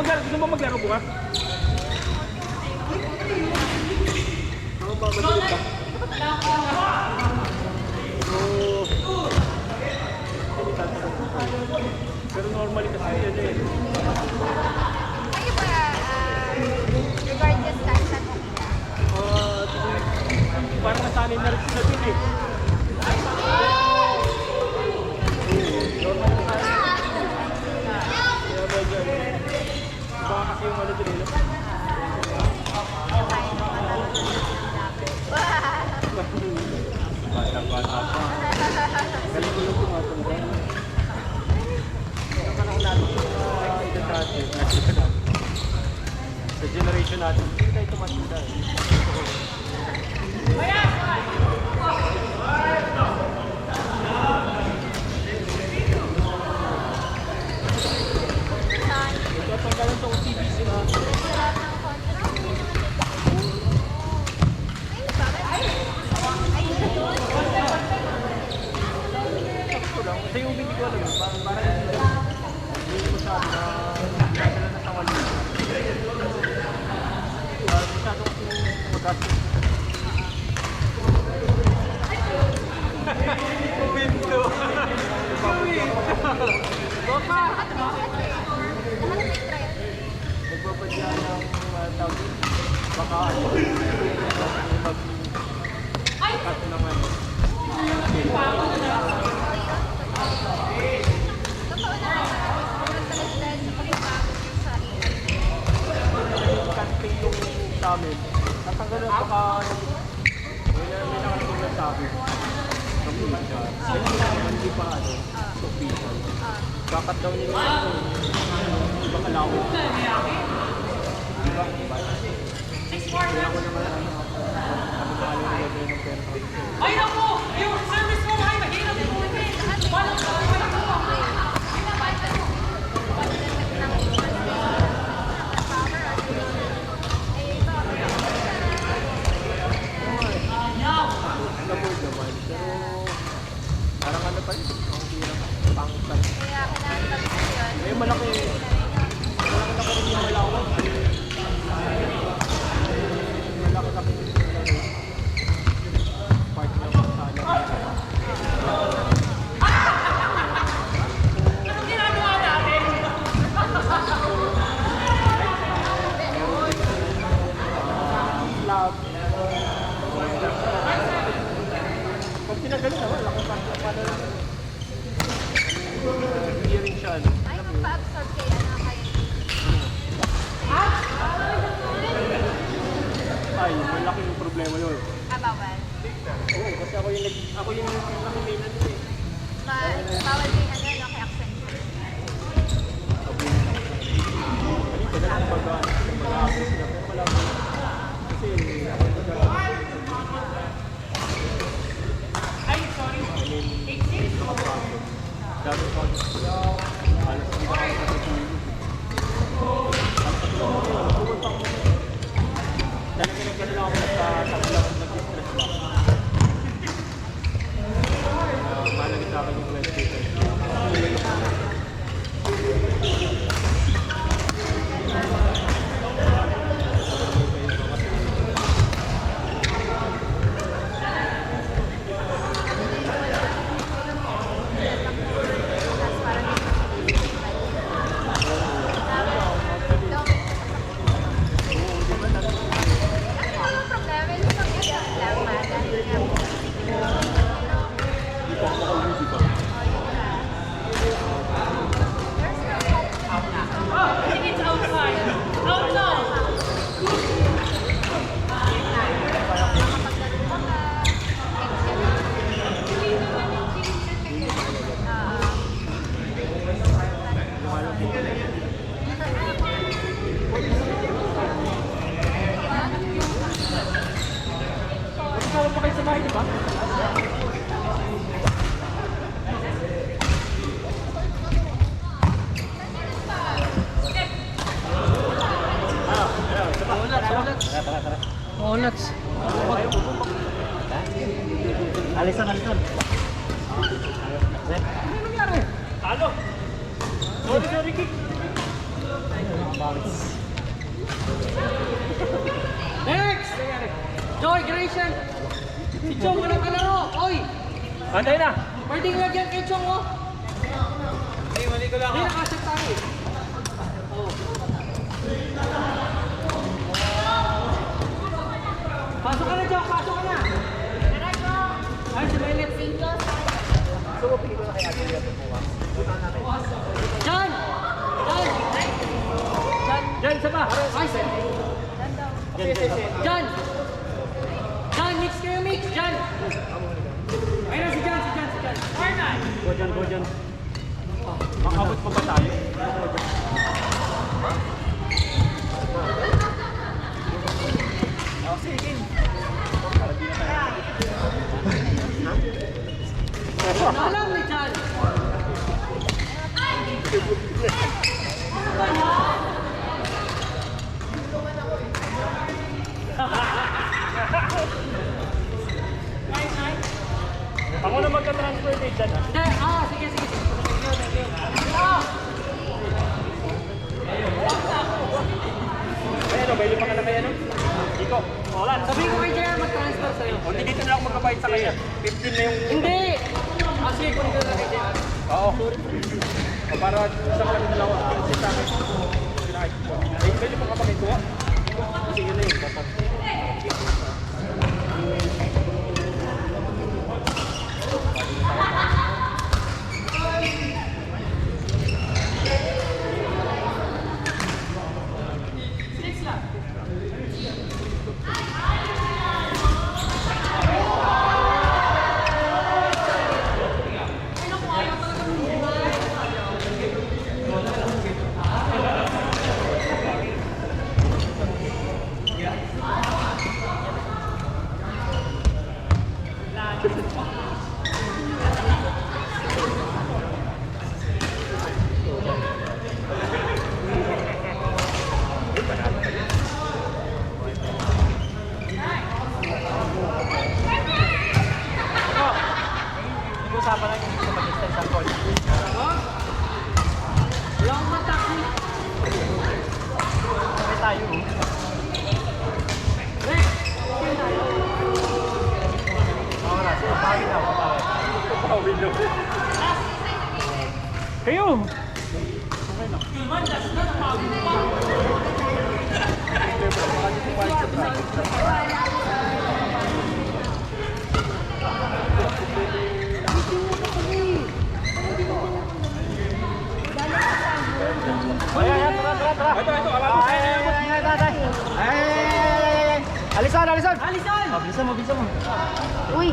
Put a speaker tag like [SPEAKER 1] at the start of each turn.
[SPEAKER 1] Gusto mo maglaro bukas? Ako ba matulog ka? Pero normally kasi yan eh.
[SPEAKER 2] Kayo ba, regardless time sa Tokyo?
[SPEAKER 1] Parang nasanay na rin sila din eh. Normal na tayo. Kaya ba dyan? Baka kasi yung ano din nila. Bata-bata pa. Galing ko yung tumatanda. Ang panahon natin sa generation natin, hindi tayo tumatanda eh. Ito at pagkalan itong CBC na. Sa yung hindi ko alam, parang hindi ko sabi na nagdala na sa wali. Masyado kasi magastos. Window! Baka! Nagbabadya ng tawag. Baka mag-cut naman. Camping yung sa amin. Natanggal na baka may nakatulad sa amin. Hindi pa ano, official. Bakat daw nila yung ibang alawin. Diba? Kaya ko naman ano, kapag-alawin nila ng pera.
[SPEAKER 3] Ay naku! Yung service mo ay mahirap yung ulit! Walang ko!
[SPEAKER 1] Parang ano pa rin, ang hirap, pangsan.
[SPEAKER 2] Kaya kailangan kami ngayon.
[SPEAKER 1] Eh, malaki na pa rin yung malawak. Malaki na rin part ng sana.
[SPEAKER 3] Anong ginagawa natin?
[SPEAKER 1] Love. Pag tinagalan naman, laki pa paano lang. Hindi rin siya.
[SPEAKER 2] Ay, magpa-absorb kayo. Ano kayo?
[SPEAKER 1] Ay, malaki yung problema yun.
[SPEAKER 2] Bawal.
[SPEAKER 1] Oo, kasi ako yung nakiminan din eh.
[SPEAKER 2] Bawal din ano, no, kay Accenture.
[SPEAKER 1] Dito na lang mag-aabot sila. Pero malaki. Kasi ako yung
[SPEAKER 3] Ay, sorry.
[SPEAKER 1] nakapasok. Dami ko alas hindi ako nakatulog. Pumunta ko na. Dahil kinagkano lang ako sa tablang nag-distress lang. Malagay sa akin yung Wednesday.
[SPEAKER 3] It's outside. Outside.
[SPEAKER 1] Kasama pa kayo sa bahay, di ba?
[SPEAKER 4] Onats.
[SPEAKER 1] Alisan. Ano nangyari? Talo! Sorry, Kick!
[SPEAKER 3] Next! Joy, Grayson! Si Chong, walang kalaro! Oy!
[SPEAKER 1] Antay na!
[SPEAKER 3] Pwede nga dyan kay Chong, oh!
[SPEAKER 1] Mali ko lang
[SPEAKER 3] Hindi, nakasap tayo eh. Oh. Pasok ka na, Chong! Pasok ka na! Ay, si Violet.
[SPEAKER 1] So, pili ko na kay Ate Lea bukas. Punta natin.
[SPEAKER 3] Jan! Jan!
[SPEAKER 1] Diyan, isa pa!
[SPEAKER 3] Ay, Jan! Jan, mix kayo, mix! Jan! Ayun na si Jan, si Jan, si Jan.
[SPEAKER 1] Go dyan, go dyan. Makabot pa ba tayo? Sige.
[SPEAKER 3] Alam ni Jan!
[SPEAKER 1] Ako na magka-transfer date dyan ah.
[SPEAKER 3] Hindi, sige, sige. Thank you.
[SPEAKER 1] Ayun, may lima ka na kaya no? Iko. Wala.
[SPEAKER 3] Sabihin ko kay JR mag-transfer sa'yo.
[SPEAKER 1] O, di dito na ako magkabayad sa kanya. 15 na yung...
[SPEAKER 3] Hindi! Sige, kunin ko na kay JR.
[SPEAKER 1] Oo. O, para sa kami dalawa. Kasi sa akin. Pinakit ko. Ay, may lima ka pa kayo kuha? Kasi yun na yun. Dapat. Usapan lang yung sa mag-extend sa call.
[SPEAKER 3] Wala akong matak.
[SPEAKER 1] Sabay tayo. Wala, sige, pahali na ako. Pahali na. Kayo! Okay na. Ayan, tara. Ito, alapos. Ay. Alisan.
[SPEAKER 3] Alisan!
[SPEAKER 1] Bilisan mo.
[SPEAKER 2] Uy!